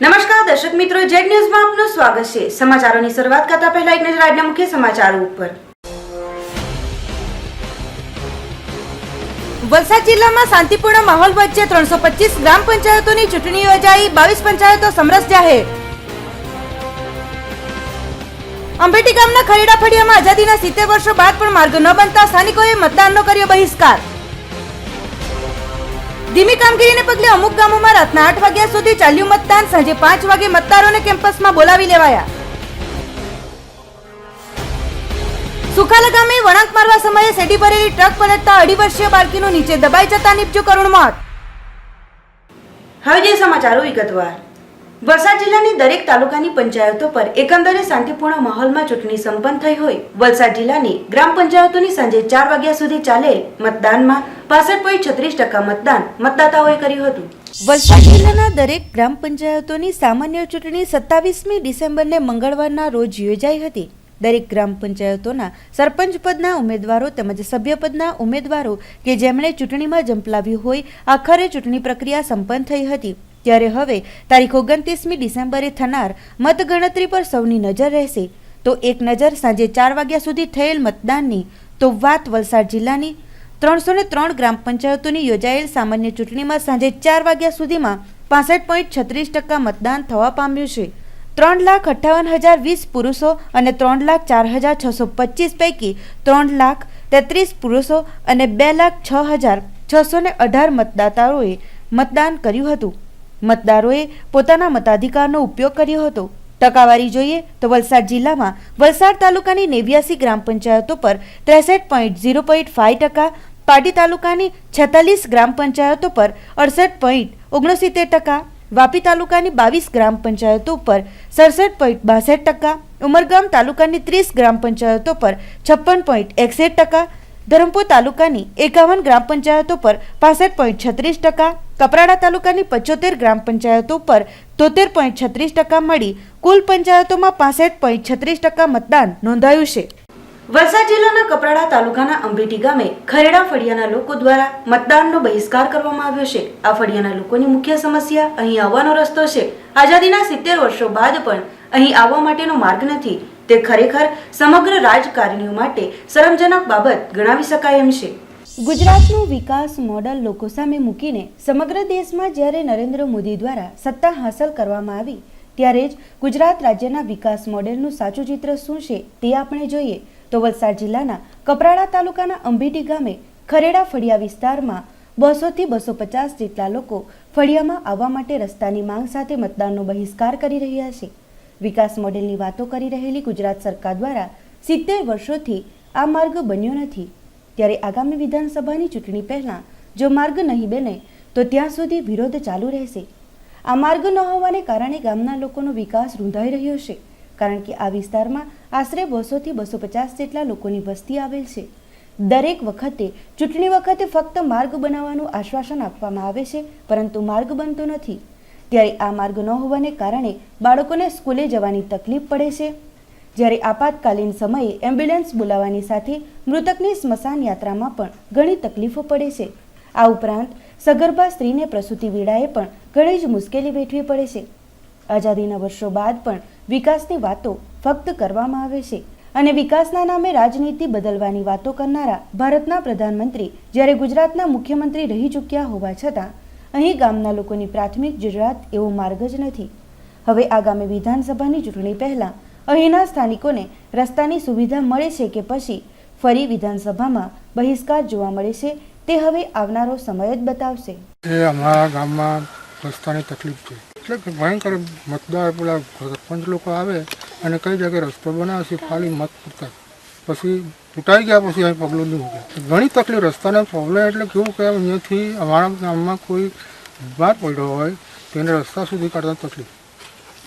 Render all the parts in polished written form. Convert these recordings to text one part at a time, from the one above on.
નમસ્કાર દર્શક મિત્રો, જેડ ન્યૂઝમાં આપનું સ્વાગત છે। સમાચારોની શરૂઆત કરતા પહેલા એક નજર આજના મુખ્ય સમાચારો ઉપર। વલસાડ જિલ્લામાં શાંતિપૂર્ણ માહોલ વચ્ચે 325 ગ્રામ પંચાયતોની ચૂંટણી યોજાઈ। 22 પંચાયતો સમરસ જાહેર। અંબેટી ગામના ખરેડા ફળિયામાં આઝાદીના 70 વર્ષો બાદ પણ માર્ગ ન બનતા સ્થાનિકોએ મતદાનનો કર્યો બહિષ્કાર। ધીમી કામગીરીને પગલે અમુક ગામોમાં રાતના 8 વાગ્યા સુધી ચાલ્યું મતદાન। સાંજે 5 વાગે મતદારોને કેમ્પસમાં બોલાવી લેવાયા। સુખાલા ગામે વળાંક મારવા સમયે સેડી ભરેલી ટ્રક પલટતા 2.5 વર્ષીય બાળકીનું નીચે દબાઈ જતા નીપજ્યું કરુણ મોત। હવે જે સમાચારો વિગતવાર। વલસાડ જિલ્લાની દરેક તાલુકાની પંચાયતો પર એકંદરે શાંતિપૂર્ણ માહોલમાં ચૂંટણી સંપન્ન થઈ હોય। વલસાડ જિલ્લાની ગ્રામ પંચાયતોની સાંજે 4 વાગ્યા સુધી ચાલેલ મતદાનમાં 65.36% મતદાન મતદાતાઓએ કર્યું હતું। વલસાડ જિલ્લાના દરેક ગ્રામ પંચાયતોની સામાન્ય ચૂંટણી 27મી ડિસેમ્બરને મંગળવારના રોજ યોજાઈ હતી। દરેક ગ્રામ પંચાયતોના સરપંચ પદના ઉમેદવારો તેમજ સભ્ય પદના ઉમેદવારો કે જેમણે ચૂંટણીમાં ઝંપલાવ્યું હોય આખરે ચૂંટણી પ્રક્રિયા સંપન્ન થઈ હતી। ત્યારે હવે તારીખ 29મી ડિસેમ્બરે થનાર મતગણતરી પર સૌની નજર રહેશે। તો એક નજર સાંજે 4 વાગ્યા સુધી થયેલ મતદાનની તો વાત વલસાડ જિલ્લાની 303 ગ્રામ પંચાયતોની યોજાયેલ સામાન્ય ચૂંટણીમાં સાંજે 4 વાગ્યા સુધીમાં 65.36% મતદાન થવા પામ્યું છે। 3,58,020 પુરુષો અને 3,04,625 પૈકી 3,33,000 પુરુષો અને 2,06,618 મતદાતાઓએ મતદાન કર્યું હતું। મતદારોએ પોતાના મતાધિકારનો ઉપયોગ કર્યો હતો। ટકાવારી જોઈએ તો વલસાડ જિલ્લામાં વલસાડ તાલુકાની 89 ગ્રામ પંચાયતો પર 63.0.5%, પાટી તાલુકાની 46 ગ્રામ પંચાયતો પર 68.69%, વાપી તાલુકાની 22 ગ્રામ પંચાયતો પર 67.62%, ઉમરગામ તાલુકાની 30 ગ્રામ પંચાયતો પર 56.61%, ધરમપુર તાલુકાની 51 ગ્રામ પંચાયતો પર 65.36%, કપરાડા તાલુકાની 75 ગ્રામ પંચાયતો પર 73.36% મળી કુલ પંચાયતોમાં 65.36% મતદાન નોંધાયું છે। વલસાડ જિલ્લાના કપરાડા તાલુકાના અંબેટી ગામે ખરેડા ફળિયાના લોકો દ્વારા મતદાનનો બહિષ્કાર કરવામાં આવ્યો છે। આ ફળિયાના લોકોની મુખ્ય સમસ્યા અહીં આવવાનો રસ્તો છે। આઝાદીના 70 વર્ષો બાદ પણ અહીં આવવા માટેનો માર્ગ નથી। તે ખરેખર સમગ્ર રાજકારણીઓ માટે શરમજનક બાબત ગણાવી શકાય એમ છે। ગુજરાતનું વિકાસ મોડલ લોકો સામે મૂકીને સમગ્ર દેશમાં જ્યારે નરેન્દ્ર મોદી દ્વારા સત્તા હાંસલ કરવામાં આવી ત્યારે જ ગુજરાત રાજ્યના વિકાસ મોડેલનું સાચું ચિત્ર શું છે તે આપણે જોઈએ તો વલસાડ જિલ્લાના કપરાડા તાલુકાના અંબેટી ગામે ખરેડા ફળિયા વિસ્તારમાં 200 થી 250 જેટલા લોકો ફળિયામાં આવવા માટે રસ્તાની માંગ સાથે મતદાનનો બહિષ્કાર કરી રહ્યા છે। વિકાસ મોડેલની વાતો કરી રહેલી ગુજરાત સરકાર દ્વારા 70 વર્ષોથી આ માર્ગ બન્યો નથી। ત્યારે આગામી વિધાનસભાની ચૂંટણી પહેલા જો માર્ગ નહીં બને તો ત્યાં સુધી વિરોધ ચાલુ રહેશે। આ માર્ગ ન હોવાને કારણે ગામના લોકોનો વિકાસ રૂંધાઈ રહ્યો છે, કારણ કે આ વિસ્તારમાં આશરે 200 થી 250 જેટલા લોકોની વસ્તી આવેલ છે। દરેક વખતે ચૂંટણી વખતે ફક્ત માર્ગ બનાવવાનું આશ્વાસન આપવામાં આવે છે, પરંતુ માર્ગ બનતો નથી। ત્યારે આ માર્ગ ન હોવાને કારણે બાળકોને સ્કૂલે જવાની તકલીફ પડે છે। જ્યારે આપાતકાલીન સમયે એમ્બ્યુલન્સ બોલાવવાની સાથે મૃતકની સ્મશાન યાત્રામાં પણ ઘણી તકલીફો પડે છે। આ ઉપરાંત સગર્ભા સ્ત્રીને પ્રસૂતિ વેળાએ પણ ઘણી જ મુશ્કેલી વેઠવી પડે છે। આઝાદીના વર્ષો બાદ પણ વિકાસની વાતો ફક્ત કરવામાં આવે છે અને વિકાસના નામે રાજનીતિ બદલવાની વાતો કરનારા ભારતના પ્રધાનમંત્રી જ્યારે ગુજરાતના મુખ્યમંત્રી રહી ચૂક્યા હોવા છતાં અહીં ગામના લોકોની પ્રાથમિક જરૂરિયાત એવો માર્ગ જ નથી। હવે આગામી વિધાનસભાની ચૂંટણી પહેલા અહીંના સ્થાનિકોને રસ્તાની સુવિધા મળે છે કે પછી ફરી વિધાનસભામાં બહિષ્કાર જોવા મળે છે તે હવે આવનારો સમય જ બતાવશે। અમારા ગામમાં રસ્તાની તકલીફ છે, એટલે કે ભયંકર મતદાર પેલા સરપંચ લોકો આવે અને કઈ જગ્યાએ રસ્તો બનાવે છે ખાલી મત પૂરતા, પછી તૂટાઈ ગયા પછી અહીં પગલું નહીં મૂકે। ઘણી તકલીફ રસ્તાના પ્રોબ્લેમ એટલે કેવું કે અહીંયાથી અમારા ગામમાં કોઈ બીમાર પડ્યો હોય તો એને રસ્તા સુધી કાઢતા તકલીફ,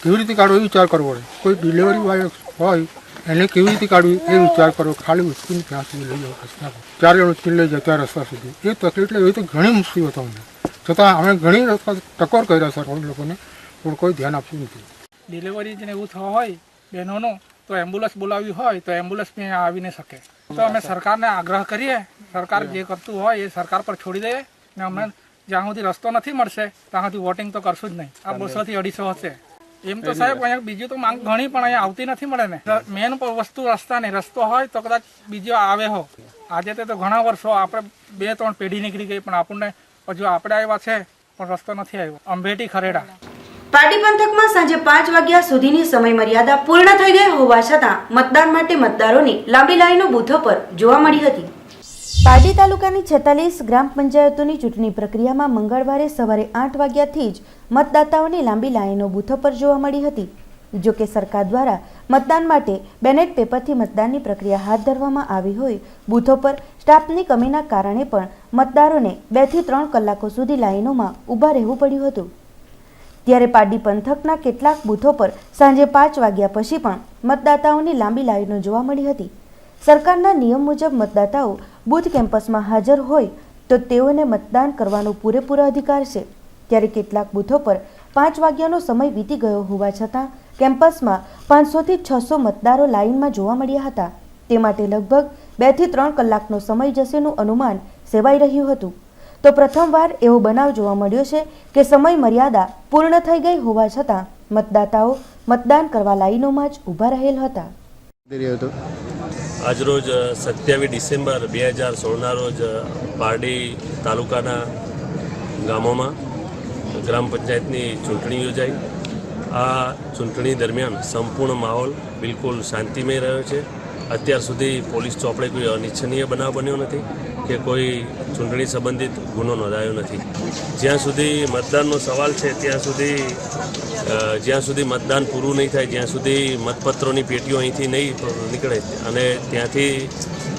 કેવી રીતે કાઢવું એ વિચાર કરવો પડે। કોઈ ડિલિવરી બોય હોય એને કેવી રીતે કાઢવું એ વિચાર કરવો, ખાલી ઉચકીને ત્યાં સુધી લઈ જાવ રસ્તા પર, 4 જણ ઉચકીને લઈ જાય ત્યાં રસ્તા સુધી એ તકલીફ, એટલે એવી તો ઘણી મુશ્કેલીઓ અમને, છતાં અમે ઘણી રસ્તા ટકોર કર્યા સરપંચ લોકોને પણ કોઈ ધ્યાન આપતું નથી। ડિલિવરી જેને એવું થવા હોય બહેનોનું તો એમ્બ્યુલન્સ બોલાવી હોય તો એમ્બ્યુલન્સ બી આવી ન શકે। તો અમે સરકારને આગ્રહ કરીએ, સરકાર જે કરતું હોય એ સરકાર પર છોડી દઈએ ને અમને જ્યાં સુધી રસ્તો નથી મળશે ત્યાં સુધી વોટિંગ તો કરશું જ નહીં। આ 200 થી 250 હશે। એમ તો સાહેબ અહીંયા બીજું તો માંગ ઘણી પણ અહીંયા આવતી નથી મળે ને. મેન વસ્તુ રસ્તાની, રસ્તો હોય તો કદાચ બીજો આવે હો. આજે તો ઘણા વર્ષો આપણે 2-3 પેઢી નીકળી ગઈ પણ આપણને હજુ આપણે આવ્યા છે પણ રસ્તો નથી આવ્યો. અંભેટી ખરેડા પારડી પંથકમાં સાંજે 5 વાગ્યા સુધીની સમય મર્યાદા પૂર્ણ થઈ ગઈ હોવા છતાં મતદાન માટે મતદારોની લાંબી લાઈનો બૂથો પર જોવા મળી હતી. પારડી તાલુકાની 46 ગ્રામ પંચાયતોની ચૂંટણી પ્રક્રિયામાં મંગળવારે સવારે 8 વાગ્યાથી જ મતદાતાઓની લાંબી લાઈનો બૂથો પર જોવા મળી હતી. જો કે સરકાર દ્વારા મતદાન માટે બેલેટ પેપરથી મતદાનની પ્રક્રિયા હાથ ધરવામાં આવી હોય બૂથો પર સ્ટાફની કમીના કારણે પણ મતદારોને 2 થી 3 કલાકો સુધી લાઈનોમાં ઊભા રહેવું પડ્યું હતું. ત્યારે પારડી પંથકના કેટલાક બૂથો પર સાંજે 5 વાગ્યા પછી પણ મતદાતાઓની લાંબી લાઈનો જોવા મળી હતી. સરકારના નિયમ મુજબ મતદાતાઓ બૂથ કેમ્પસમાં હાજર હોય તો તેઓને મતદાન કરવાનો પૂરેપૂરો અધિકાર છે. ત્યારે કેટલાક બૂથો પર 5 વાગ્યાનો સમય વીતી ગયો હોવા છતાં કેમ્પસમાં 500 થી 600 મતદારો લાઈનમાં જોવા મળ્યા હતા. તે માટે લગભગ 2 થી 3 કલાકનો સમય જશેનું અનુમાન સેવાઈ રહ્યું હતું. તો પ્રથમવાર એવો બનાવ જોવા મળ્યો છે કે સમય મર્યાદા પૂર્ણ થઈ ગઈ હોવા છતાં મતદાતાઓ મતદાન કરવા લાઈનોમાં જ ઊભા રહેલ હતા. આજરોજ 27 ડિસેમ્બર 2016ના રોજ પારડી તાલુકાના ગામોમાં ગ્રામ પંચાયતની ચૂંટણી યોજાઈ. આ ચૂંટણી દરમિયાન સંપૂર્ણ માહોલ બિલકુલ શાંતિમય રહ્યો છે. અત્યાર સુધી પોલીસ ચોપડે કોઈ અનિચ્છનીય બનાવ બન્યો નથી કે કોઈ ચૂંટણી સંબંધિત ગુનો નોંધાયો નથી. જ્યાં સુધી મતદાનનો સવાલ છે ત્યાં સુધી મતદાન પૂરું નહીં થાય, જ્યાં સુધી મતપત્રોની પેટીઓ અહીંથી નહીં નીકળે અને ત્યાંથી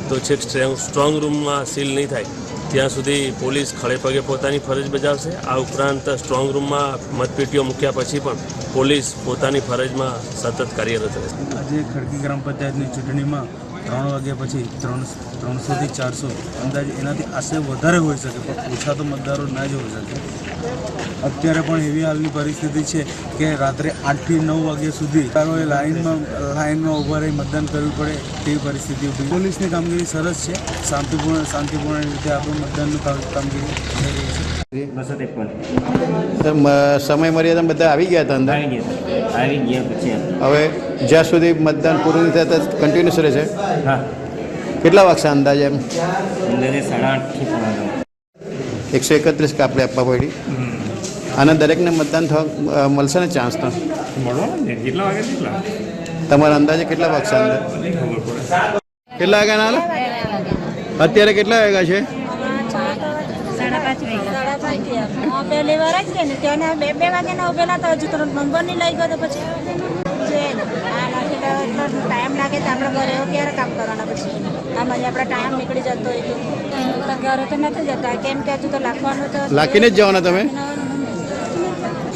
તો છેક સ્ટ્રોંગ રૂમમાં સીલ નહીં થાય ત્યાં સુધી પોલીસ ખડે પગે પોતાની ફરજ બજાવશે. આ ઉપરાંત સ્ટ્રોંગ રૂમમાં મતપેટીઓ મૂક્યા પછી પણ પોલીસ પોતાની ફરજમાં સતત કાર્યરત રહેશે. આજે ખડકી ગ્રામ પંચાયતની ચૂંટણીમાં 3 વાગ્યા પછી 300 થી 400 અંદાજે એનાથી આશરે વધારે હોઈ શકે પણ ઓછા તો મતદારો ના જ હોઈ શકે. અત્યારે પણ એવી હાલની પરિસ્થિતિ છે કે રાત્રે 8 થી 9 વાગ્યા સુધી મતદારોએ લાઈનમાં ઊભા રહી મતદાન કરવું પડે તેવી પરિસ્થિતિ ઊભી. પોલીસની કામગીરી સરસ છે, શાંતિપૂર્ણ રીતે આપણું મતદાનનું કામગીરી થઈ રહી છે. સમય મર્યાદા બધા આવી ગયા હતા અંદર આવી ગયા પછી હવે જ્યાં સુધી મતદાન પૂરું નહીં થાય ત્યાં કન્ટિન્યુઅસ રહે છે. હા કેટલા વાગશે અંદાજે? એમ અંદાજે 8:30 થી 9. 131 કાપડે આપવા પડી અને દરેકને મતદાન થવા મળશે ને ચાન્સ તો? કેટલા વાગે તમારા અંદાજે કેટલા વાગશે અંદર? કેટલા વાગ્યા ના? અત્યારે કેટલા વાગ્યા છે? પહેલી વાર જ ને ત્યાં 2 વાગ્યાના ઉભેલા તો હજુ તરત નંબર નહીં લઈ ગયો તો પછી ટાઈમ લાગે તો આપણે ઘરે ક્યારે કામ કરવાના પછી આમાં આપણે ટાઈમ નીકળી જતો હોય તો ઘરે તો નથી જતા કેમ કે હજુ તો લખવાનું તો લાખીને જ જવાના તમે?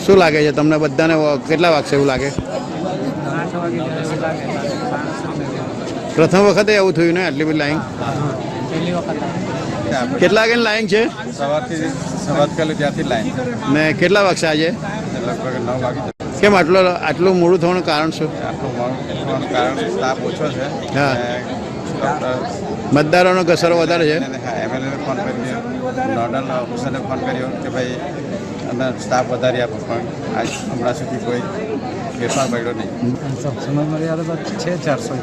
શું લાગે છે તમને બધાને કેટલા વાગશે એવું લાગે? પ્રથમ વખતે એવું થયું ને આટલી બધી લાઈન? કેટલા વાગ્યાની લાઈન છે? સવારથી ત્યાંથી લાઈન ને કેટલા વાગશે આજે? લગભગ 9 વાગે. કેમ આટલું મોડું થવાનું કારણ શું? આપણું કારણ સ્ટાફ ઓછો છે. હા, મતદારોનો ઘસારો વધારે છે. એમએલએને ફોન કર્યો, નોડલ ઓફિસરને ફોન કર્યો કે ભાઈ અને સ્ટાફ વધારી આપો પણ આજ હમણાં સુધી કોઈ ફેરફાર પડ્યો નહીં. સમય મર્યાદા છે 400.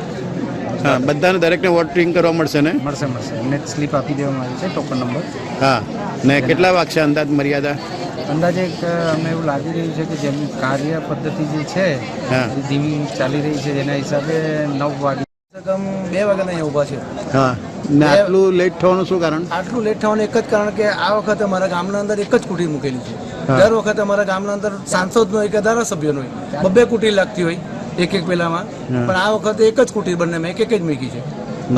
હા, બધાને દરેકને વોટિંગ કરવા મળશે ને? મળશે એમને સ્લીપ આપી દેવામાં આવી છે ટોકન નંબર. હા, ને કેટલા વાગશે અંદાજ મર્યાદા? અંદાજે અમને એવું લાગી રહ્યું છે કે જેમ કાર્ય પદ્ધતિ જે છે હા. એ ધીમી ચાલી રહી છે જેના હિસાબે 9 વાગે 2 વાગ્યાના અહીંયા ઊભા છે. હા, ને આટલું લેટ થવાનું શું કારણ? આટલું લેટ થવાનું એક જ કારણ કે આ વખતે અમારા ગામના અંદર એક જ કુટીર મૂકેલી છે. દર વખતે અમારા ગામના અંદર સાંસદનો હોય કે ધારાસભ્યનો હોય 2 કુટીર લાગતી હોય એક પહેલામાં, પણ આ વખતે એક જ કુટીર બંને મેં એક જ મૂકી છે.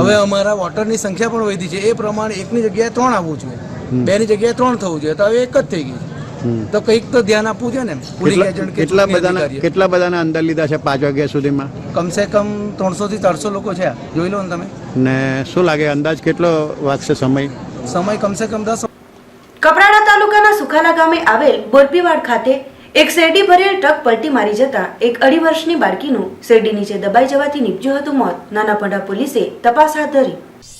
હવે અમારા વોટરની સંખ્યા પણ વધી છે એ પ્રમાણે એકની જગ્યાએ 3 આવવું જોઈએ, 2ની જગ્યાએ 3 થવું જોઈએ, તો હવે એક જ થઈ ગઈ છે. તો કંઈક તો ધ્યાન આપવું છે ને. કેટલા બધાને અંદર લીધા છે 5 વાગ્યા સુધીમાં? કમસે કમ 300 થી 400 લોકો છે. જોઈ લો ને તમે. ને શું લાગે અંદાજ કેટલો વાગશે સમય? સમય કમસે કમ 10. કપરાડા તાલુકાના સુખાલા ગામે આવેલ બોરપીવાડ ખાતે એક શેરડી ભરેલ ટ્રક પલટી મારી જતા એક 2.5 વર્ષની બાળકીનું શેરડી નીચે દબાઈ જવાથી નીપજ્યું હતું મોત. નાનાપંડા પોલીસે તપાસ હાથ ધરી.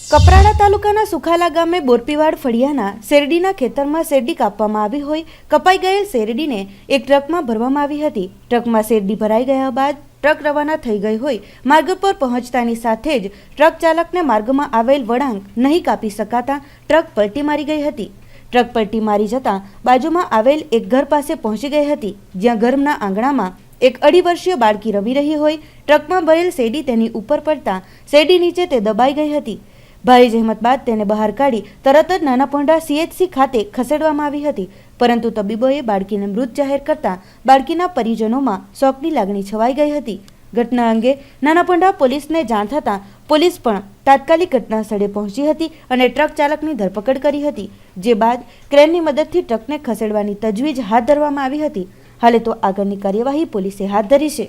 કપરાડા તાલુકાના સુખાલા ગામે બોરપીવાડ ફળિયાના શેરડીના ખેતરમાં શેરડી કાપવામાં આવી હોય કપાઈ ગયેલ શેરડીને એક ટ્રકમાં ભરવામાં આવી હતી. ટ્રકમાં શેરડી ભરાઈ ગયા બાદ ટ્રક રવાના થઈ ગઈ હોય માર્ગ પર પહોંચતાની સાથે જ ટ્રક ચાલકને માર્ગમાં આવેલ વળાંક નહીં કાપી શકાતા ટ્રક પલટી મારી ગઈ હતી. ટ્રક પલટી મારી જતાં બાજુમાં આવેલ એક ઘર પાસે પહોંચી ગઈ હતી, જ્યાં ઘરના આંગણામાં એક 2.5 વર્ષીય બાળકી રમી રહી હોય ટ્રકમાં ભરેલ શેરડી તેની ઉપર પડતા શેરડી નીચે તે દબાઈ ગઈ હતી. ભારે જહેમત બાદ તેને બહાર કાઢી તરત જ નાનાપોંઢા CHC ખાતે ખસેડવામાં આવી હતી, પરંતુ તબીબોએ બાળકીને મૃત જાહેર કરતા બાળકીના પરિજનોમાં શોકની લાગણી છવાઈ ગઈ હતી. ઘટના અંગે નાનાપોંઢા પોલીસને જાણ થતાં પોલીસ પણ તાત્કાલિક ઘટના સ્થળે પહોંચી હતી અને ટ્રક ચાલકની ધરપકડ કરી હતી, જે બાદ ક્રેનની મદદથી ટ્રકને ખસેડવાની તજવીજ હાથ ધરવામાં આવી હતી. હાલે તો આગળની કાર્યવાહી પોલીસે હાથ ધરી છે.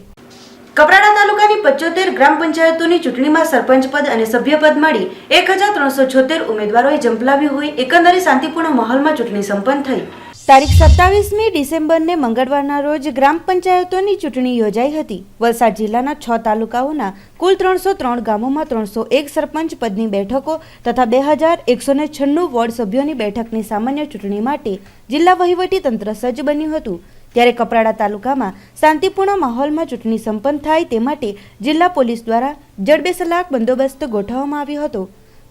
કપરાડા તાલુકાની 75 ગ્રામ પંચાયતોની ચૂંટણીમાં સરપંચ પદ અને સભ્ય પદ મળી 1376 ઉમેદવારોએ ઝંપલાવ્યું હોય એકંદરે શાંતિપૂર્ણ માહોલમાં ચૂંટણી સંપન્ન થઈ. તારીખ 27મી ડિસેમ્બરને મંગળવારના રોજ ગ્રામ પંચાયતોની ચૂંટણી યોજાઈ હતી. વલસાડ જિલ્લાના 6 તાલુકાઓના કુલ 303 ગામોમાં 301 સરપંચ પદની બેઠકો તથા 2196 વોર્ડ સભ્યોની બેઠકની સામાન્ય ચૂંટણી માટે જિલ્લા વહીવટી તંત્ર સજ્જ બન્યું હતું. ત્યારે કપરાડા તાલુકામાં શાંતિપૂર્ણ માહોલમાં ચૂંટણી સંપન્ન થાય તે માટે જિલ્લા પોલીસ દ્વારા જડબેસલાક બંદોબસ્ત ગોઠવવામાં આવ્યો હતો.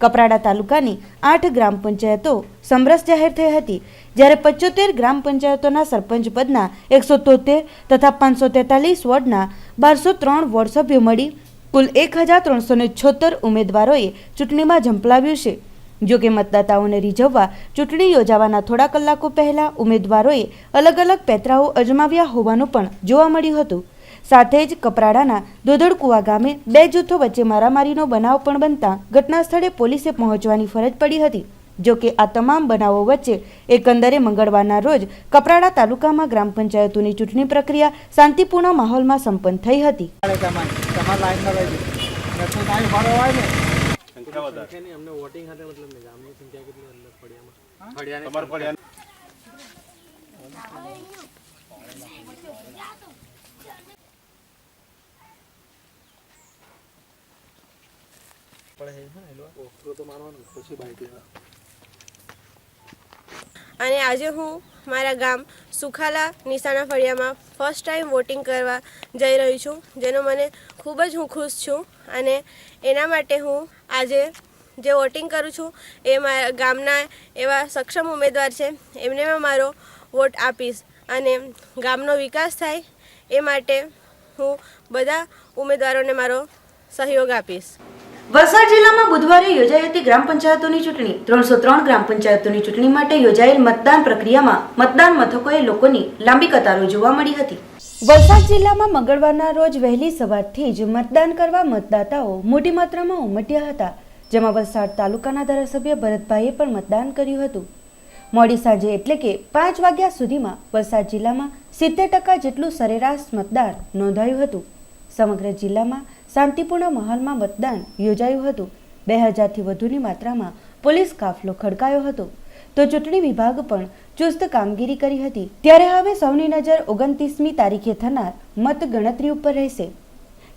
કપરાડા તાલુકાની 8 ગ્રામ પંચાયતો સમરસ જાહેર થઈ હતી, જ્યારે 75 ગ્રામ પંચાયતોના સરપંચ પદના 173 તથા 543 વોર્ડના 1203 વોર્ડ સભ્યો મળી કુલ 1376 ઉમેદવારોએ ચૂંટણીમાં ઝંપલાવ્યું છે. જો કે મતદાતાઓને રીઝવવા ચૂંટણી યોજાવાના થોડા કલાકો પહેલા ઉમેદવારોએ અલગ અલગ પેંતરાઓ અજમાવ્યા હોવાનું પણ જોવા મળ્યું હતું. સાથે જ કપરાડાના દોધડકુવા ગામે 2 જૂથો વચ્ચે મારામારીનો બનાવ પણ બનતા ઘટના સ્થળે પોલીસે પહોંચવાની ફરજ પડી હતી. જો કે આ તમામ બનાવો વચ્ચે એકંદરે મંગળવારના રોજ કપરાડા તાલુકામાં ગ્રામ પંચાયતોની ચૂંટણી પ્રક્રિયા શાંતિપૂર્ણ માહોલમાં સંપન્ન થઈ હતી. અને આજે હું મારા ગામ સુખાલા નિશાના ફળિયામાં ફર્સ્ટ ટાઈમ વોટિંગ કરવા જઈ રહી છું, જેનો મને ખૂબ જ હું ખુશ છું. અને એના માટે હું આજે જે વોટિંગ કરું છું એ મારા ગામના એવા સક્ષમ ઉમેદવાર છે, એમને મેં મારો વોટ આપીશ અને ગામનો વિકાસ થાય એ માટે હું બધા ઉમેદવારોને મારો સહયોગ આપીશ. વલસાડ જિલ્લામાં બુધવારે યોજાઈ હતી ગ્રામ પંચાયતોની ચૂંટણી. 303 ગ્રામ પંચાયતોની ચૂંટણી માટે યોજાયેલ મતદાન પ્રક્રિયામાં મતદાન મથકોએ લોકોની લાંબી કતારો જોવા મળી હતી. વલસાડ જિલ્લામાં મંગળવારના રોજ વહેલી સવારથી જ મતદાન કરવા મતદાતાઓ મોટી માત્રામાં ઉમટ્યા હતા, જેમાં વલસાડ તાલુકાના ધારાસભ્ય ભરતભાઈએ પણ મતદાન કર્યું હતું. મોડી સાંજે એટલે કે 5 વાગ્યા સુધીમાં વલસાડ જિલ્લામાં 70% જેટલું સરેરાશ મતદાન નોંધાયું હતું. સમગ્ર જિલ્લામાં શાંતિપૂર્ણ માહોલમાં મતદાન યોજાયું હતું. 2000થી વધુની માત્રામાં પોલીસ કાફલો ખડકાયો હતો, તો ચૂંટણી વિભાગ પણ ચુસ્ત કામગીરી કરી હતી. ત્યારે હવે સૌની નજર 29મી તારીખે થનાર મત ગણતરી ઉપર રહેશે.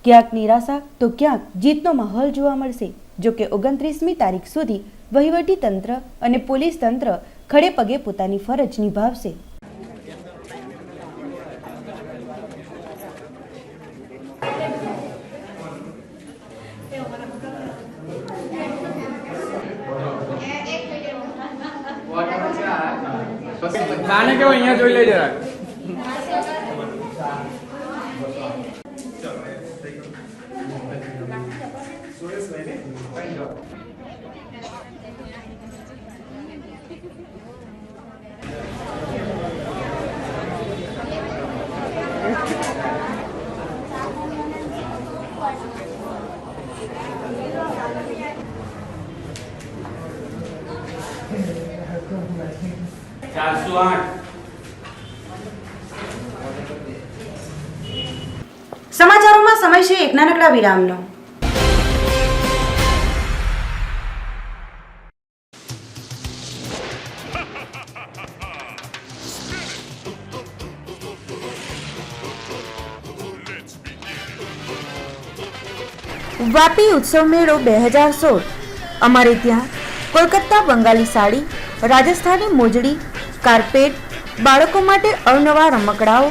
ક્યાંક નિરાશા તો ક્યાંક જીતનો માહોલ જોવા મળશે. જો કે 29મી તારીખ સુધી વહીવટી તંત્ર અને પોલીસ તંત્ર ખડે પગે પોતાની ફરજ નિભાવશે. નાને કેવો અહીંયા જોઈ લેજે. સમાચારોમાં સમય છે એક નાનકડા વિરામનો. વાપી ઉત્સવ મેળો 2016 અમારે ત્યાં કોલકાતા બંગાળી સાડી, રાજસ્થાની મોજડી, કાર્પેટ, બાળકો માટે અવનવા રમકડાઓ,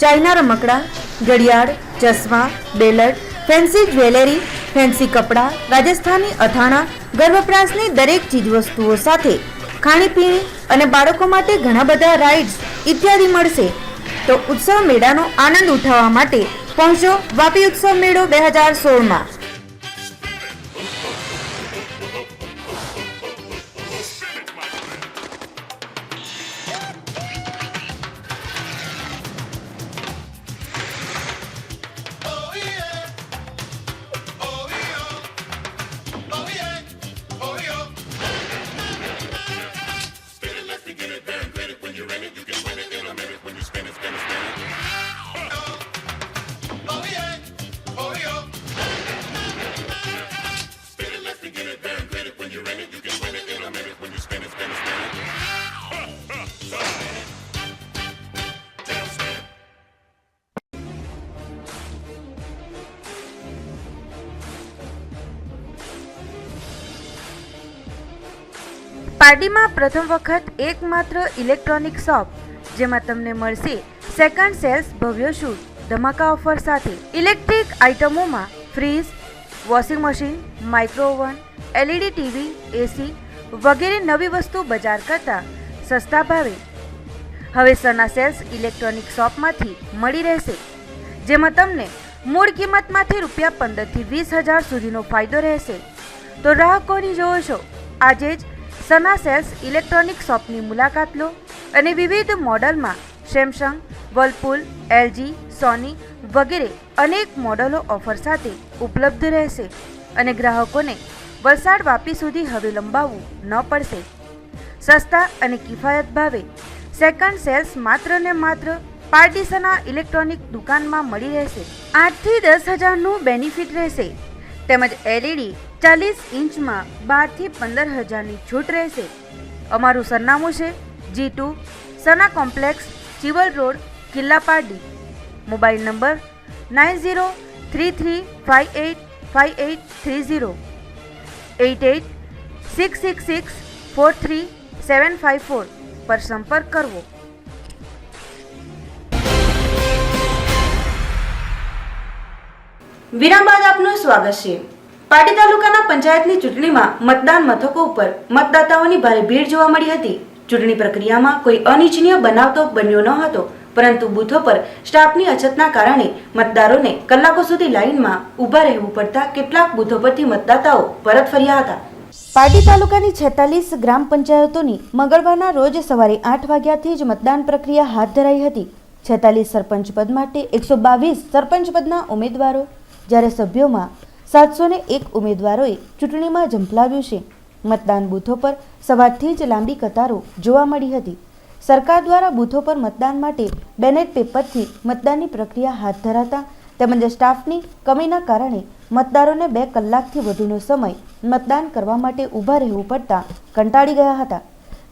ચાઇના રમકડા, ઘડિયાળ, ચશ્મા, બેલટ, ફેન્સી જ્વેલરી, ફેન્સી કપડાં, રાજસ્થાની અથાણા, ઘર વપરાશની દરેક ચીજવસ્તુઓ સાથે ખાણીપીણી અને બાળકો માટે ઘણા બધા રાઇડ્સ ઇત્યાદિ મળશે. તો ઉત્સવ મેળાનો આનંદ ઉઠાવવા માટે પહોંચો વાપી ઉત્સવ મેળો 2016માં. પાર્ટીમાં પ્રથમ વખત એકમાત્ર ઇલેક્ટ્રોનિક શોપ, જેમાં તમને મળશે સેકન્ડ સેલ્સ ભવ્ય છૂટ ધમાકા ઓફર સાથે. ઇલેક્ટ્રિક આઇટમોમાં fridge, washing machine, micro oven, LED TV, AC વગેરે નવી વસ્તુ બજાર કરતાં સસ્તા ભાવે હવે સના સેલ્સ ઇલેક્ટ્રોનિક શોપમાંથી મળી રહેશે, જેમાં તમને મૂળ કિંમતમાંથી ₹15,000 થી 20,000 સુધીનો ફાયદો રહેશે. તો રાહ કોની જોવો છો? આજે જ સના સેલ્સ ઇલેક્ટ્રોનિક શોપની મુલાકાત લો અને વિવિધ મોડલમાં સેમસંગ, વર્લપૂલ, LG, સોની વગેરે અનેક મોડલો ઓફર સાથે ઉપલબ્ધ રહેશે અને ગ્રાહકોને વલસાડ વાપી સુધી હવે લંબાવવું ન પડશે. સસ્તા અને કિફાયત ભાવે સેકન્ડ સેલ્સ માત્ર ને માત્ર પાર્ટી સના ઇલેક્ટ્રોનિક દુકાનમાં મળી રહેશે. 8 થી 10,000નું બેનિફિટ રહેશે તેમજ LED 40 ઇંચમાં 12 થી 15,000ની છૂટ રહેશે. અમારું સરનામું છે G2 Sana complex, Chival road, કિલ્લા પારડી. મોબાઈલ નંબર 9033585830 8866643754 પર સંપર્ક કરવો. વિરામ બાદ આપનું સ્વાગત છે. પાટી તાલુકાના પંચાયતની ચૂંટણીમાં મતદાન મથકો ઉપર મતદાતાઓની ભારે ભીડ જોવા મળી હતી. ચૂંટણી પ્રક્રિયામાં કોઈ અનિચ્છનીય બનાવ તો બન્યો ન હતો, પરંતુ બૂથો પર સ્ટાફની અછતના કારણે મતદારોને કલાકો સુધી લાઇનમાં ઊભા રહેવું પડતા કેટલાક બૂથો પરથી મતદાતાઓ પરત ફર્યા હતા. પાટી તાલુકાની 46 ગ્રામ પંચાયતોની મંગળવારના રોજ સવારે 8 વાગ્યાથી જ મતદાન પ્રક્રિયા હાથ ધરાઈ હતી. 46 સરપંચ પદ માટે 122 સરપંચ પદના ઉમેદવારો, જ્યારે સભ્યોમાં 701 ઉમેદવારોએ ચૂંટણીમાં ઝંપલાવ્યું છે. મતદાન બૂથો પર સવારથી જ લાંબી કતારો જોવા મળી હતી. સરકાર દ્વારા બૂથો પર મતદાન માટે બેલેટ પેપરથી મતદાનની પ્રક્રિયા હાથ ધરાતા તેમજ સ્ટાફની કમીના કારણે મતદારોને 2 કલાકથી વધુનો સમય મતદાન કરવા માટે ઊભા રહેવું પડતા કંટાળી ગયા હતા.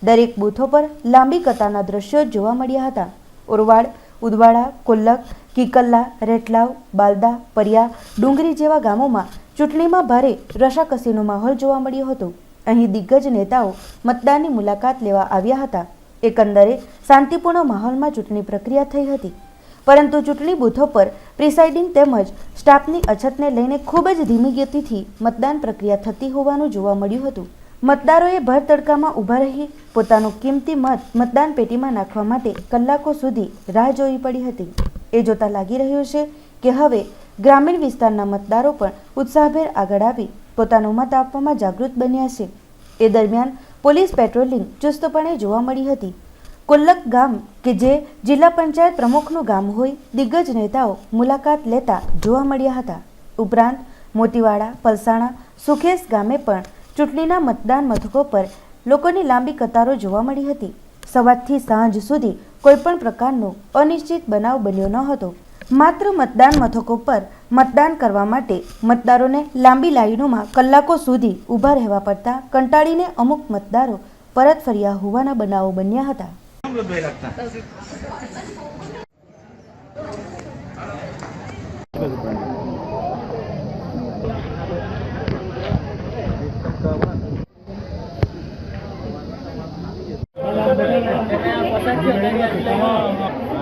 દરેક બૂથો પર લાંબી કતારના દ્રશ્યો જોવા મળ્યા હતા. ઓરવાડ, ઉદવાડા, કોલ્લક, કિકલ્લા, રેટલાવ, બાલદા, પરિયા, ડુંગરી જેવા ગામોમાં ચૂંટણીમાં ભારે રસાકસીનો માહોલ જોવા મળ્યો હતો. અહીં દિગ્ગજ નેતાઓ મતદાનની મુલાકાત લેવા આવ્યા હતા. એકંદરે શાંતિપૂર્ણ માહોલમાં ચૂંટણી પ્રક્રિયા થઈ હતી, પરંતુ ચૂંટણી બૂથો પર પ્રિસાઇડિંગ તેમજ સ્ટાફની અછતને લઈને ખૂબ જ ધીમી ગતિથી મતદાન પ્રક્રિયા થતી હોવાનું જોવા મળ્યું હતું. મતદારોએ ભર તડકામાં ઊભા રહી પોતાનો કિંમતી મત મતદાન પેટીમાં નાખવા માટે કલાકો સુધી રાહ જોવી પડી હતી. એ જોતા લાગી રહ્યું છે કે હવે ગ્રામીણ વિસ્તારના મતદારો પણ ઉત્સાહભેર આગળ આવી પોતાનો મત આપવામાં જાગૃત બન્યા છે. એ દરમિયાન પોલીસ પેટ્રોલિંગ ચુસ્તપણે જોવા મળી હતી. કોલ્લક ગામ કે જે જિલ્લા પંચાયત પ્રમુખનું ગામ હોય, દિગ્ગજ નેતાઓ મુલાકાત લેતા જોવા મળ્યા હતા. ઉપરાંત મોતીવાડા, પલસાણા, સુખેસ ગામે પણ ચૂંટણીના મતદાન મથકો પર લોકોની લાંબી કતારો જોવા મળી હતી. સવારથી સાંજ સુધી કોઈપણ પ્રકારનો અનિશ્ચિત બનાવ બન્યો ન હતો. માત્ર મતદાન મથકો પર મતદાન કરવા માટે મતદારોને લાંબી લાઈનોમાં કલાકો સુધી ઊભા રહેવા પડતા કંટાળીને અમુક મતદારો પરત ફર્યા હોવાના બનાવો બન્યા હતા.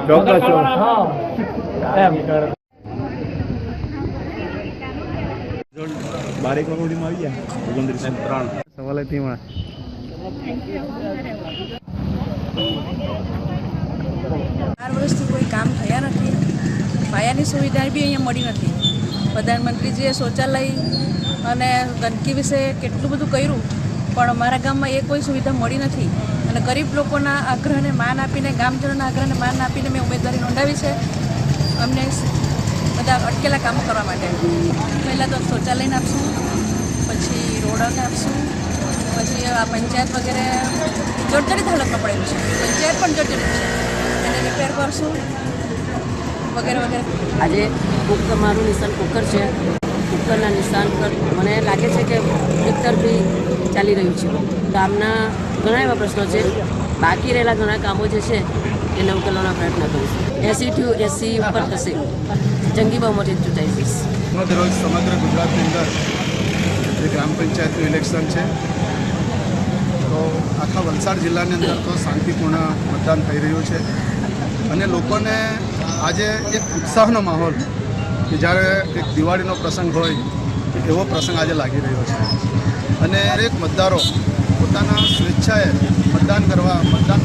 સવાલ હતી માં ચાર વર્ષથી કોઈ કામ થયા નથી. પાયાની સુવિધા બી અહીંયા મળી નથી. પ્રધાનમંત્રીજીએ શૌચાલય અને ગંદકી વિશે કેટલું બધું કર્યું, પણ અમારા ગામમાં એ કોઈ સુવિધા મળી નથી. અને ગરીબ લોકોના આગ્રહને માન આપીને, ગામજનોના આગ્રહને માન આપીને મેં ઉમેદવારી નોંધાવી છે. અમને બધા અટકેલા કામો કરવા માટે પહેલાં તો શૌચાલયને આપશું, પછી રોડને આપશું, પછી આ પંચાયત વગેરે જર્જરિત હાલતમાં પડેલું છે. પંચાયત પણ જર્જરિત છે, એને રિપેર કરશું વગેરે વગેરે. આજે મારું નિશાન કુકર છે. કુકરના નિશાન પર મને લાગે છે કે એકતરફી ચાલી રહ્યું છે. ગામના ઘણા એવા પ્રશ્નો છે, બાકી રહેલા ઘણા કામો જે છે એને ઉકેલવાનો પ્રયત્ન કરીશું. 80 ઉપર થશે. જંગી બહુમતી ચૂંટાઈ જઈશ. રોજ સમગ્ર ગુજરાતની અંદર જે ગ્રામ પંચાયતનું ઇલેક્શન છે, તો આખા વલસાડ જિલ્લાની અંદર તો શાંતિપૂર્ણ મતદાન થઈ રહ્યું છે. અને લોકોને આજે એક ઉત્સાહનો માહોલ, કે જ્યારે એક દિવાળીનો પ્રસંગ હોય એવો પ્રસંગ આજે લાગી રહ્યો છે. અને દરેક મતદારો પોતાના સ્વેચ્છાએ મતદાન કરવા મતદાન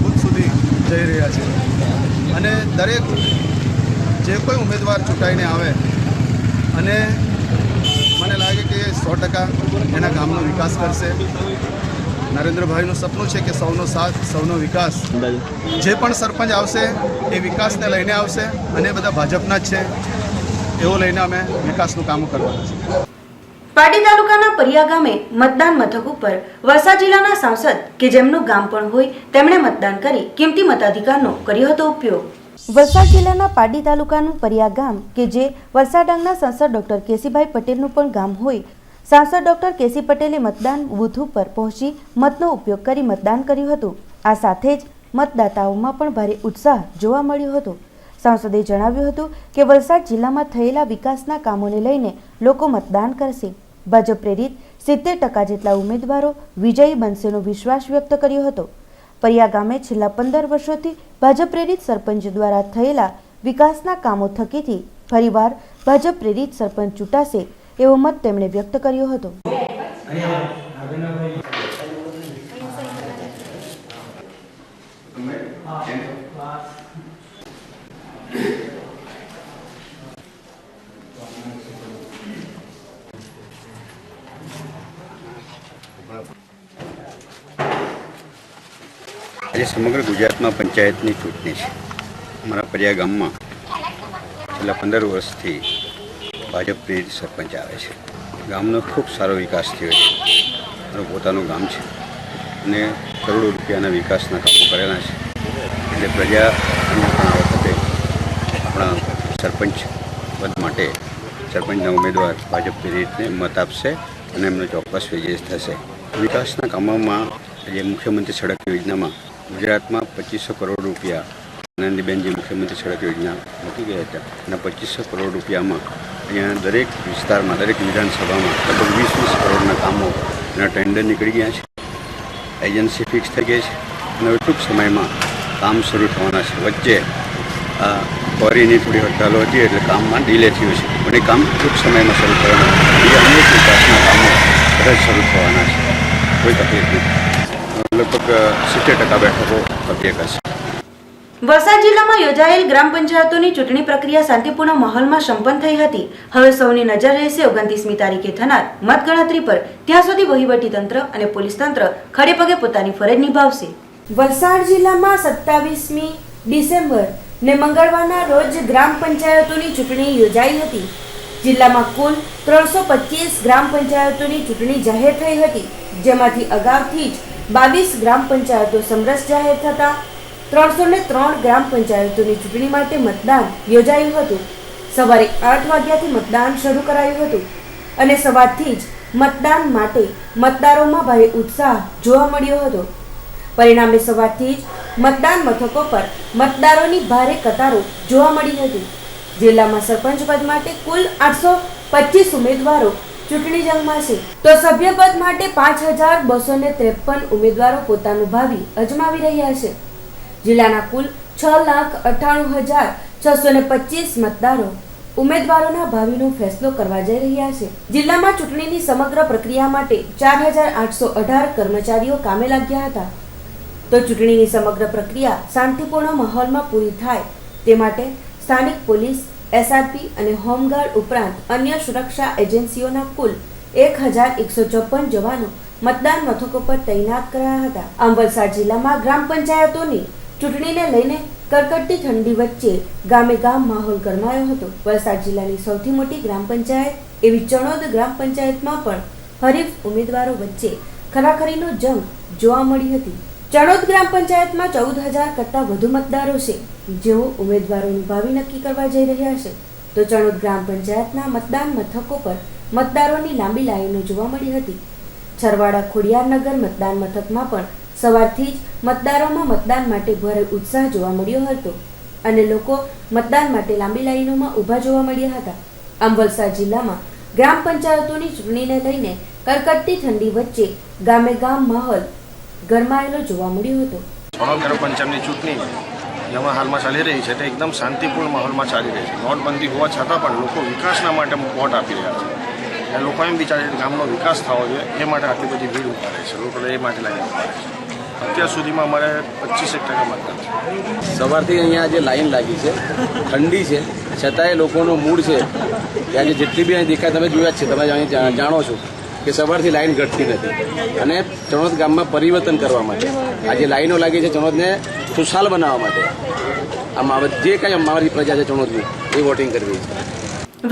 બૂથ સુધી જઈ રહ્યા છે. અને દરેક જે કોઈ ઉમેદવાર ચૂંટાઈને આવે અને મને લાગે કે 100% એના ગામનો વિકાસ કરશે. નરેન્દ્રભાઈનું સપનું છે કે સૌનો સાથ, સૌનો વિકાસ. જે પણ સરપંચ આવશે એ વિકાસને લઈને આવશે, અને બધા ભાજપના જ છે, એવો લઈને અમે વિકાસનું કામ કરવાનું છે. પાટી તાલુકાના પરિયા ગામે મતદાન મથક ઉપર વલસાડ જિલ્લાના સાંસદ કે જેમનું ગામ પણ હોય તેમણે મતદાન કરી કિંમતી મતાધિકારનો કર્યો હતો ઉપયોગ. વલસાડ જિલ્લાના પાટી તાલુકાનું પરિયા ગામ કે જે વલસાડ ડાંગના સાંસદ ડોક્ટર કેસીભાઈ પટેલનું પણ ગામ હોય, સાંસદ ડોક્ટર કેસી પટેલે મતદાન બૂથ ઉપર પહોંચી મતનો ઉપયોગ કરી મતદાન કર્યું હતું. આ સાથે જ મતદાતાઓમાં પણ ભારે ઉત્સાહ જોવા મળ્યો હતો. સાંસદે જણાવ્યું હતું કે વલસાડ જિલ્લામાં થયેલા વિકાસના કામોને લઈને લોકો મતદાન કરશે. ભાજપ પ્રેરિત 70% જેટલા ઉમેદવારો વિજયી બનશેનો વિશ્વાસ વ્યક્ત કર્યો હતો. પરિયા ગામે છેલ્લા 15 વર્ષોથી ભાજપ પ્રેરિત સરપંચ દ્વારા થયેલા વિકાસના કામો થકીથી ફરીવાર ભાજપ પ્રેરિત સરપંચ ચૂંટાશે એવો મત તેમણે વ્યક્ત કર્યો હતો. આજે સમગ્ર ગુજરાતમાં પંચાયતની ચૂંટણી છે. અમારા પરિયા ગામમાં છેલ્લા 15 વર્ષથી ભાજપ પ્રેરિત સરપંચ આવે છે. ગામનો ખૂબ સારો વિકાસ થયો છે. મારું પોતાનું ગામ છે અને કરોડો રૂપિયાના વિકાસના કામો કરેલા છે. એટલે પ્રજા આ વખતે આપણા સરપંચ પદ માટે સરપંચના ઉમેદવાર ભાજપ પ્રેરિતને મત આપશે અને એમનો ચોક્કસ વિજય થશે. વિકાસના કામોમાં આજે મુખ્યમંત્રી સડક યોજનામાં ગુજરાતમાં 2500 કરોડ રૂપિયા આનંદીબેન જે મુખ્યમંત્રી સડક યોજના મૂકી ગયા હતા, અને 2500 કરોડ રૂપિયામાં અહીંયા દરેક વિસ્તારમાં, દરેક વિધાનસભામાં લગભગ 20 કરોડના કામો એના ટેન્ડર નીકળી ગયા છે. એજન્સી ફિક્સ થઈ ગઈ છે અને ટૂંક સમયમાં કામ શરૂ થવાના છે. વચ્ચે આ ક્વોરીની થોડી હડતાલો હતી એટલે કામમાં ડિલે થયું છે, પણ એ કામ ટૂંક સમયમાં શરૂ થવાના છે. બીજા અનેક વિકાસના કામો બધા શરૂ થવાના છે. કોઈ તકલીફ નથી. લગભગ 70% બેઠકો કબજે કરશે. વલસાડ જિલ્લામાં યોજાયેલ ગ્રામ પંચાયતોની ચૂંટણી પ્રક્રિયા શાંતિપૂર્ણ માહોલમાં સંપન્ન થઈ હતી. હવે સૌની નજર રહેશે 29મી તારીખે થનાર મતગણતરી પર. ત્યાં સુધી વહીવટી તંત્ર અને પોલીસ તંત્ર ખડે પગે પોતાની ફરજ નિભાવશે. વલસાડ જિલ્લામાં 27મી ડિસેમ્બર ને મંગળવારના રોજ ગ્રામ પંચાયતોની ચૂંટણી યોજાઈ હતી. જિલ્લામાં કુલ 325 ગ્રામ પંચાયતોની ચૂંટણી જાહેર થઈ હતી, જેમાંથી અગાઉથી જ 22 ગ્રામ પંચાયતો સમરસ જાહેર થતા 303 ગ્રામ પંચાયતોની ચૂંટણી માટે મતદાન યોજાયું હતું. સવારે 8 વાગ્યાથી મતદાન શરૂ કરાયું હતું અને સવારથી જ મતદાન માટે મતદારોમાં ભારે ઉત્સાહ જોવા મળ્યો હતો. પરિણામે સવારથી જ મતદાન મથકો પર મતદારોની ભારે કતારો જોવા મળી હતી. જિલ્લામાં સરપંચ પદ માટે કુલ 825 ઉમેદવારો ચૂંટણી જંગમાં છે, તો સભ્યપદ માટે 5253 ઉમેદવારો પોતાનું ભાવિ અજમાવી રહ્યા છે. જિલ્લાના કુલ 6,98,625 મતદારો ઉમેદવારોના ભાવિનો ફેસલો કરવા જઈ રહ્યા છે. જિલ્લામાં ચૂંટણીની સમગ્ર પ્રક્રિયા માટે 4,818 કર્મચારીઓ કામે લાગ્યા હતા. તો ચૂંટણીની સમગ્ર પ્રક્રિયા શાંતિપૂર્ણ માહોલમાં પૂરી થાય તે માટે સ્થાનિક પોલીસ, એસઆરપી અને હોમગાર્ડ ઉપરાંત અન્ય સુરક્ષા એજન્સીઓના કુલ 1,154 જવાનો મતદાન મથકો પર તૈનાત કરાયા હતા. આમ વલસાડ જિલ્લામાં ગ્રામ પંચાયતોની ચૂંટણીને લઈને કડકડતી ઠંડી વચ્ચે ગામે ગામ માહોલ ગરમાયો હતો. વલસાડ જિલ્લાની સૌથી મોટી ગ્રામ પંચાયત એવી ચણોદ ગ્રામ પંચાયતમાં પણ હરીફ ઉમેદવારો વચ્ચે ખરાખરીનો જંગ જોવા મળી હતી. ચણોદ ગ્રામ પંચાયતમાં 14,000 કરતાં વધુ મતદારો છે જેઓ ઉમેદવારોનું ભાવિ નક્કી કરવા જઈ રહ્યા છે. તો ચણોદ ગ્રામ પંચાયતના મતદાન મથકો પર મતદારોની લાંબી લાઈનો જોવા મળી હતી. છરવાડા ખોડિયારનગર મતદાન મથકમાં પણ સવારથી જ મતદારોમાં મતદાન માટે ભારે ઉત્સાહ જોવા મળ્યો હતો અને લોકો મતદાન માટે લાંબી લાઈનોમાં ઊભા જોવા મળ્યા હતા. આમ વલસાડ જિલ્લામાં ગ્રામ પંચાયતોની ચૂંટણીને લઈને કડકડતી ઠંડી વચ્ચે ગામે ગામ માહોલ ગરમાયેલો જોવા મળ્યો હતો. ચણોદ ગ્રામ પંચાયતની ચૂંટણી જેમાં હાલમાં ચાલી રહી છે તે એકદમ શાંતિપૂર્ણ માહોલમાં ચાલી રહી છે. નોટબંધી હોવા છતાં પણ લોકો વિકાસના માટે વોટ આપી રહ્યા છે. અને લોકો એમ વિચારે છે કે ગામનો વિકાસ થવો જોઈએ એ માટે આટલી બધી ભીડ ઉપાડે છે. લોકો એ માટે લાઈન ઉપાડે છે. અત્યાર સુધીમાં અમારે 25% મતદાન છે. સવારથી અહીંયા જે લાઈન લાગી છે, ઠંડી છે છતાંય લોકોનો મૂડ છે કે આજે જેટલી બી અહીં દેખાય તમે જોયા જ છે, તમે અહીં જાણો છો કે સવારથી લાઈન ઘટતી નથી. અને ચણોદ ગામમાં પરિવર્તન કરવા માટે આજે લાઈનો લાગી છે ચણોદને ખુશહાલ બનાવવા માટે. આમાં જે કંઈ અમારી પ્રજા છે ચણોદની એ વોટિંગ કરવી છે.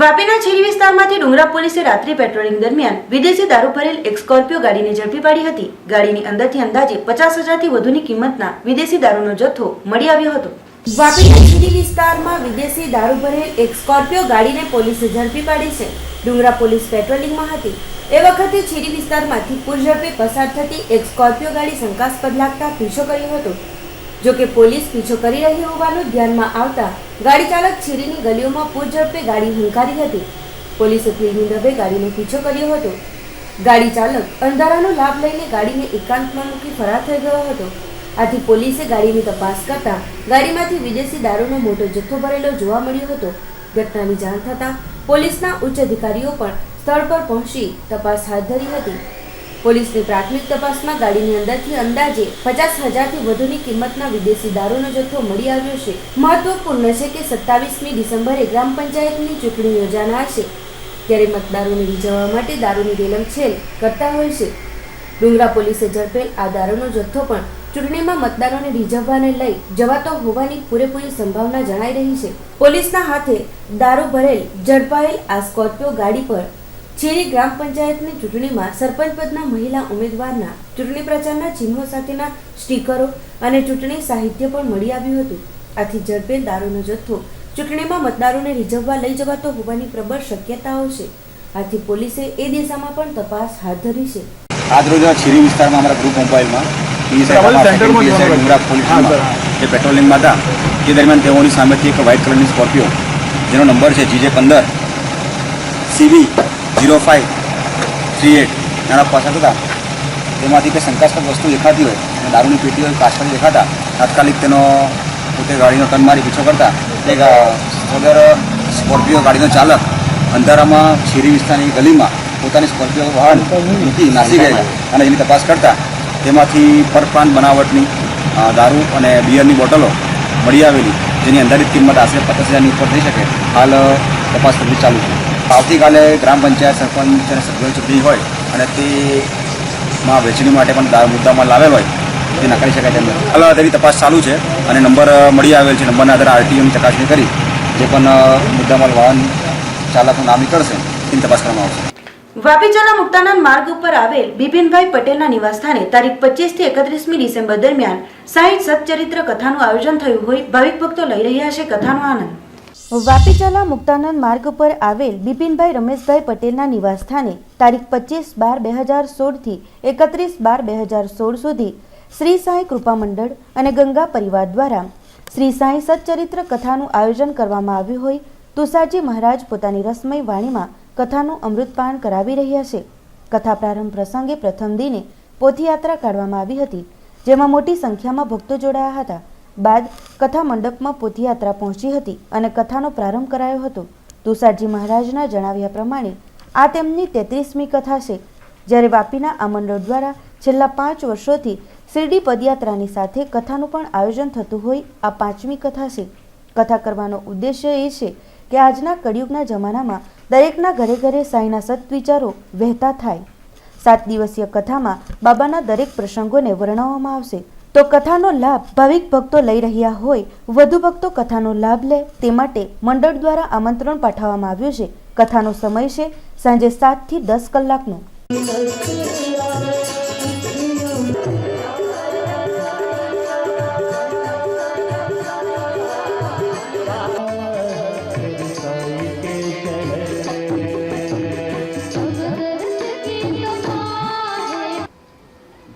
વાપીના છીરી વિસ્તારમાંથી ડુંગરા પોલીસે રાત્રિ પેટ્રોલિંગ દરમિયાન વિદેશી દારૂ ભરેલ એક સ્કોર્પિયો ગાડીને ઝડપી પાડી હતી. ગાડીની અંદરથી અંદાજે 50,000થી વધુની કિંમતના વિદેશી દારૂનો જથ્થો મળી આવ્યો હતો. વાપીના છીરી વિસ્તારમાં વિદેશી દારૂ ભરેલ એક સ્કોર્પિયો ગાડીને પોલીસે ઝડપી પાડી છે. ડુંગરા પોલીસ પેટ્રોલિંગમાં હતી એ વખતે છીરી વિસ્તારમાંથી પૂરઝડપે પસાર થતી એક સ્કોર્પિયો ગાડી શંકાસ્પદ લાગતા પીછો કર્યો હતો. જોકે પોલીસ પીછો કરી રહી હોવાનું ધ્યાનમાં આવતા ગાડી ચાલક છીરીની ગલીઓમાં પૂરઝડપે ગાડી હંકારી હતી. પોલીસે ફિલ્મી ઢબે ગાડીનો પીછો કર્યો હતો. ગાડી ચાલક અંધારાનો લાભ લઈને ગાડીને એકાંતમાં મૂકી ફરાર થઈ ગયો હતો. આથી પોલીસે ગાડીની તપાસ કરતા ગાડીમાંથી વિદેશી દારૂનો મોટો જથ્થો ભરેલો જોવા મળ્યો હતો. ઘટનાની જાણ થતાં પોલીસના ઉચ્ચ અધિકારીઓ પણ સ્થળ પર પહોંચી તપાસ હાથ ધરી હતી. પોલીસની પ્રાથમિક તપાસમાં ગાડીની અંદરથી અંદાજે 50,000થી વધુની કિંમતના વિદેશી દારૂનો જથ્થો મળી આવ્યો છે. મહત્વપૂર્ણ છે કે 27મી ડિસેમ્બરે ગ્રામ પંચાયતની ચૂંટણી યોજાનાર છે ત્યારે મતદારોને રીઝવવા માટે દારૂની રેલમછેલ કરતા હોય છે. ડુંગરા પોલીસે ઝડપેલ આ દારૂનો જથ્થો પણ ચૂંટણીમાં મતદારોને રીઝવવાને લઈ જવાતો હોવાની પૂરેપૂરી સંભાવના જણાઈ રહી છે. પોલીસના હાથે દારૂ ભરેલ ઝડપાયેલ આ સ્કોર્પિયો ગાડી પર છીરી ગ્રામ પંચાયતની ચૂંટણીમાં સરપંચ પદના મહિલા ઉમેદવારના ચૂંટણી પ્રચારના ચિહ્નો સાથેના સ્ટીકરો અને ચૂંટણી સાહિત્ય પણ મળી આવ્યું હતું. આથી ઝડપેલ દારૂનો જથ્થો ચૂંટણીમાં મતદારોને રીઝવવા લઈ જવાતો હોવાની પ્રબળ શક્યતાઓ છે. આથી પોલીસે એ દિશામાં પણ તપાસ હાથ ધરી છે. આજરોજ છીરી વિસ્તારમાં અમારા ગ્રુપ મોબાઈલમાં જે પેટ્રોલિંગમાં હતા તે દરમિયાન તેઓની સામેથી એક વ્હાઇટ કલરની સ્કોર્પિયો જેનો નંબર છે GJ15 CB 0538 નાના પસાર હતા. તેમાંથી કંઈ શંકાસ્પદ વસ્તુ દેખાતી હોય અને દારૂની પેટીઓ પાછળ દેખાતા તાત્કાલિક તેનો પોતે ગાડીનો ટર્ન મારી પીછો કરતા તે વગર સ્કોર્પિયો ગાડીનો ચાલક અંધારામાં છીરી વિસ્તારની ગલીમાં પોતાની સ્કોર્પિયો વાહન મૂકી નાસી ગયેલા અને એની તપાસ કરતા તેમાંથી પરપ્રાંત બનાવટની દારૂ અને બિયરની બોટલો મળી આવેલી જેની અંદાજિત કિંમત આશરે 50,000ની ઉપર થઈ શકે. હાલ તપાસ કરવી ચાલુ છે. આવતીકાલે ગ્રામ પંચાયત સરપંચ અને સભ્યોની ચૂંટણી હોય અને તેમાં વહેંચણી માટે પણ મુદ્દામાં લાવેલ હોય તે નકારી શકાય તેમ નથી. હાલ તેની તપાસ ચાલુ છે અને નંબર મળી આવેલ છે. નંબરના આધારે RTOની ચકાસણી કરી જે પણ મુદ્દામાલ વાહન ચાલકનું નામ નીકળશે તેની તપાસ કરવામાં આવશે. વાપી જિલ્લા મુક્તાનંદ માર્ગ ઉપર આવેલ બિપિનભાઈ પટેલના નિવાસસ્થાને તારીખ 25 થી 31મી ડિસેમ્બર દરમિયાન 60 સચ્ચરિત્ર કથાનું આયોજન થયું હોય ભાવિક ભક્તો લઈ રહ્યા છે કથાનો આનંદ. વાપી જિલ્લા મુક્તાનંદ માર્ગ ઉપર આવેલ બિપિનભાઈ રમેશભાઈ પટેલના નિવાસસ્થાને તારીખ 25/12/2016 થી 31/12/2016 સુધી શ્રી સાંઈ કૃપા મંડળ અને ગંગા પરિવાર દ્વારા શ્રી સાંઈ સચ્ચરિત્ર કથાનું આયોજન કરવામાં આવ્યું હોય તુષારજી મહારાજ પોતાની રસમય વાણીમાં કથાનું અમૃતપાન કરાવી રહ્યા છે. કથા પ્રારંભ પ્રસંગે પ્રથમ દિને પોથીયાત્રા કાઢવામાં આવી હતી જેમાં મોટી સંખ્યામાં ભક્તો જોડાયા હતા. બાદ કથા મંડપમાં પોથીયાત્રા પહોંચી હતી અને કથાનો પ્રારંભ કરાયો હતો. તુષારજી મહારાજના જણાવ્યા પ્રમાણે આ તેમની 33મી કથા છે, જ્યારે વાપીના આ મંડળ દ્વારા છેલ્લા 5 વર્ષોથી શિરડી પદયાત્રાની સાથે કથાનું પણ આયોજન થતું હોય આ 5મી કથા છે. કથા કરવાનો ઉદ્દેશ્ય એ છે કે આજના કળિયુગના જમાનામાં દરેકના ઘરે ઘરે સાંઈના સત્વિચારો વહેતા થાય. 7 દિવસીય કથામાં બાબાના દરેક પ્રસંગોને વર્ણવવામાં આવશે. તો કથાનો લાભ ભાવિક ભક્તો લઈ રહ્યા હોય, વધુ ભક્તો કથાનો લાભ લે તે માટે મંડળ દ્વારા આમંત્રણ પાઠવવામાં આવ્યું છે. કથાનો સમય છે સાંજે 7 થી 10 કલાકનો.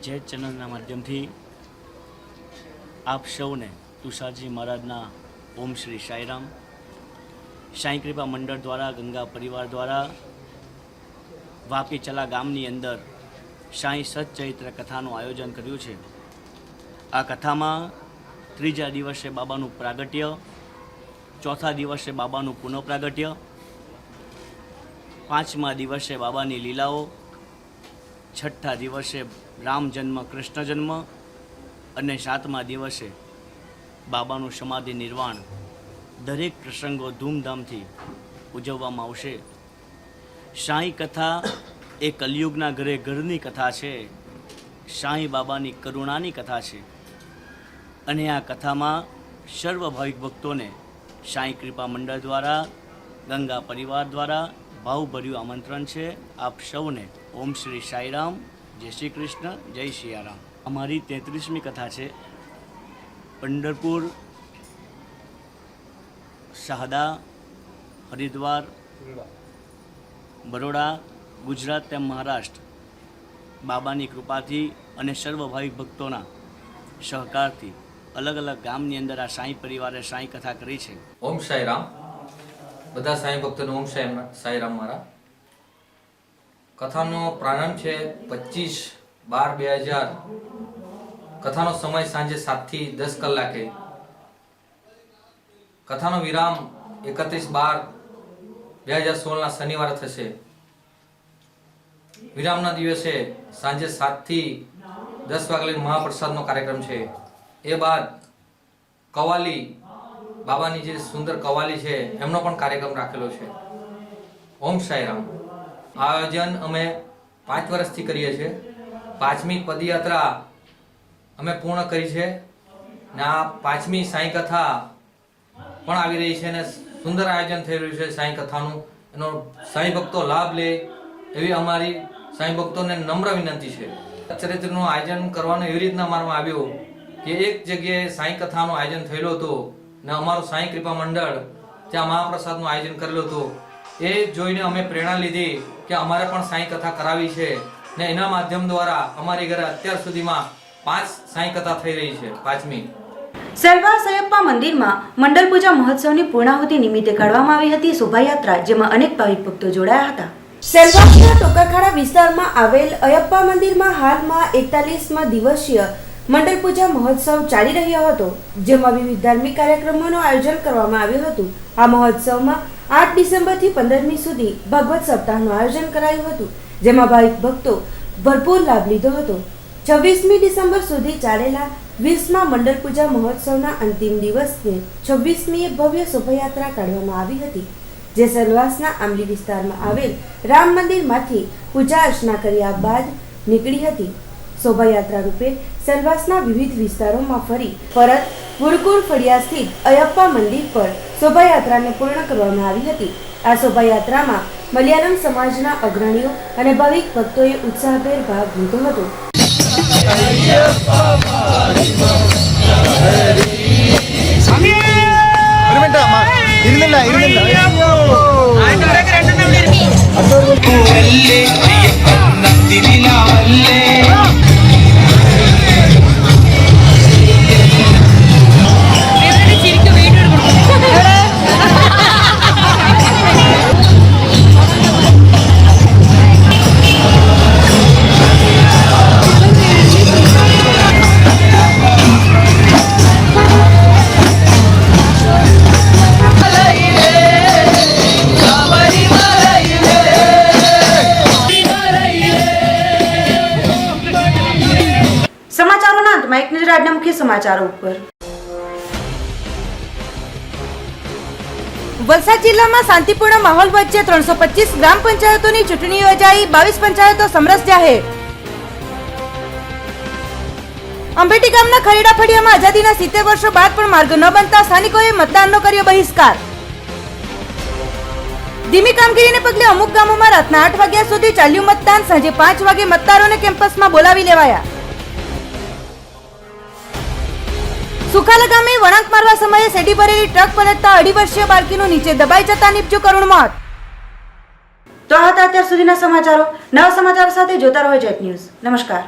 જય ચેનલના માધ્યમથી આપ સૌને તુષારજી મહારાજના ઓમ શ્રી સાંઈરામ. સાંઈ કૃપા મંડળ દ્વારા, ગંગા પરિવાર દ્વારા વાપી ચલા ગામની અંદર સાંઈ સચ્ચૈત્ર કથાનું આયોજન કર્યું છે. આ કથામાં 3જા દિવસે બાબાનું પ્રાગટ્ય, 4થા દિવસે બાબાનું પુનઃપ્રાગટ્ય, 5મા દિવસે બાબાની લીલાઓ, 6ઠ્ઠા દિવસે રામ જન્મ, કૃષ્ણ જન્મ અને 7મા દિવસે બાબાનું સમાધિ નિર્વાણ. દરેક પ્રસંગો ધૂમધામથી ઉજવવામાં આવશે. સાંઈ કથા એ કલિયુગના ઘરે ઘરની કથા છે. સાંઈ બાબાની કરુણાની કથા છે અને આ કથામાં સર્વ ભાવિક ભક્તોને સાંઈ કૃપા મંડળ દ્વારા, ગંગા પરિવાર દ્વારા ભાવભર્યું આમંત્રણ છે. આપ સૌને ઓમ શ્રી સાંઈરામ, જય શ્રી કૃષ્ણ, જય સિયારામ. અમારી 33મી કથા છે. પંઢરપુર, શાહદા, હરિદ્વાર, બરોડા, ગુજરાત તેમ મહારાષ્ટ્ર બાબાની કૃપાથી અને સર્વ ભાવિક ભક્તોના સહકારથી અલગ અલગ ગામની અંદર આ સાંઈ પરિવારે સાંઈ કથા કરી છે. ઓમ સાંઈરામ. બધા સાંઈ ભક્તોને ઓમ સાંઈરામ. મારા કથાનો પ્રારંભ છે 25/12/2000. કથાનો સમય સાંજે 7 થી 10 કલાકે. કથાનો વિરામ 31/12/2016 શનિવારે થશે. વિરામના દિવસે સાંજે 7 થી 10 વાગે મહાપ્રસાદનો કાર્યક્રમ છે. એ બાદ કવાલી, બાબાની જે સુંદર કવાલી છે એમનો પણ કાર્યક્રમ રાખેલો છે. ઓમ સાંઈરામ. આયોજન અમે 5 વર્ષથી કરીએ છીએ. 5મી પદયાત્રા અમે પૂર્ણ કરી છે ને આ 5મી સાંઈ કથા પણ આવી રહી છે અને સુંદર આયોજન થઈ રહ્યું છે સાંઈ કથાનું. એનો સાંઈ ભક્તો લાભ લે એવી અમારી સાંઈ ભક્તોને નમ્ર વિનંતી છે. ચરિત્રનું આયોજન કરવાનું એવી રીતના મારવામાં આવ્યું કે એક જગ્યાએ સાંઈ કથાનું આયોજન થયેલું હતું ને અમારું સાંઈ કૃપા મંડળ ત્યાં મહાપ્રસાદનું આયોજન કરેલું હતું. એ જોઈને અમે પ્રેરણા લીધી કે અમારે પણ સાંઈ કથા કરાવી છે ને એના માધ્યમ દ્વારા અમારી ઘરે અત્યાર સુધીમાં 5 સાંઈ કથા થઈ રહી છે. 5મી સેલવાસ અયપ્પા મંદિરમાં મંડળ પૂજા મહોત્સવની પૂર્ણાહુતિ નિમિત્તે કાઢવામાં આવી હતી શોભાયાત્રા, જેમાં અનેક ભાવિક ભક્તો જોડાયા હતા. સેલવાસના ટોકાખાડા વિસ્તારમાં આવેલ અયપ્પા મંદિરમાં હાલમાં 41મા દિવસીય મંડળ પૂજા મહોત્સવ ચાલી રહ્યો હતો, જેમાં વિવિધ ધાર્મિક કાર્યક્રમોનું આયોજન કરવામાં આવ્યું હતું. આ મહોત્સવમાં 8 ડિસેમ્બરથી 15મી સુધી ભગવત સપ્તાહનું આયોજન કરાયું હતું, જેમાં ભાવિક ભક્તો ભરપૂર લાભ લીધો હતો. 26મી ડિસેમ્બર સુધી ચાલેલા 20મા મંડળ પૂજા મહોત્સવના અંતિમ દિવસને 26મીએ ભવ્ય શોભાયાત્રા કાઢવામાં આવી હતી, જે સેલવાસના આંબલી વિસ્તારમાં આવેલ રામ મંદિરમાંથી પૂજા અર્ચના કર્યા બાદ નીકળી હતી. શોભાયાત્રા રૂપે સેલવાસના વિવિધ વિસ્તારોમાં ફરી પરત ગુરુકુળ ફળિયા સ્થિત અયપ્પા મંદિર પર શોભાયાત્રાને પૂર્ણ કરવામાં આવી હતી. આ શોભાયાત્રામાં મલયાલમ સમાજના અગ્રણીઓ અને ભાવિક ભક્તોએ ઉત્સાહભેર ભાગ લીધો હતો. શરૂઆતમાં એક નજર આજના મુખ્ય સમાચારો ઉપર. વલસાડ જિલ્લામાં શાંતિપૂર્ણ માહોલ વચ્ચે 325 ગ્રામ પંચાયતોની ચૂંટણી યોજાઈ. 22 પંચાયતો સમરસ જાહેર. અંબેટી ગામના ખરેડા ફળિયામાં આઝાદીના 70 વર્ષો બાદ પણ માર્ગ ન બનતા સ્થાનિકોએ મતદાનનો કર્યો બહિષ્કાર. ધીમી કામગીરીને પગલે અમુક ગામોમાં રાતના 8 વાગ્યા સુધી ચાલ્યું મતદાન. સાંજે 5 વાગે મતદારોને કેમ્પસમાં બોલાવી લેવાયા. સુખાલા ગામે વળાંક મારવા સમયે સેડી ભરેલી ટ્રક પલટતા 2.5 વર્ષીય બાળકીનું નીચે દબાઈ જતા નીપજ્યું કરુણ મોત. તો આ હતા અત્યાર સુધીના સમાચારો. નવા સમાચારો સાથે જોતા રહો જેટ ન્યૂઝ. નમસ્કાર.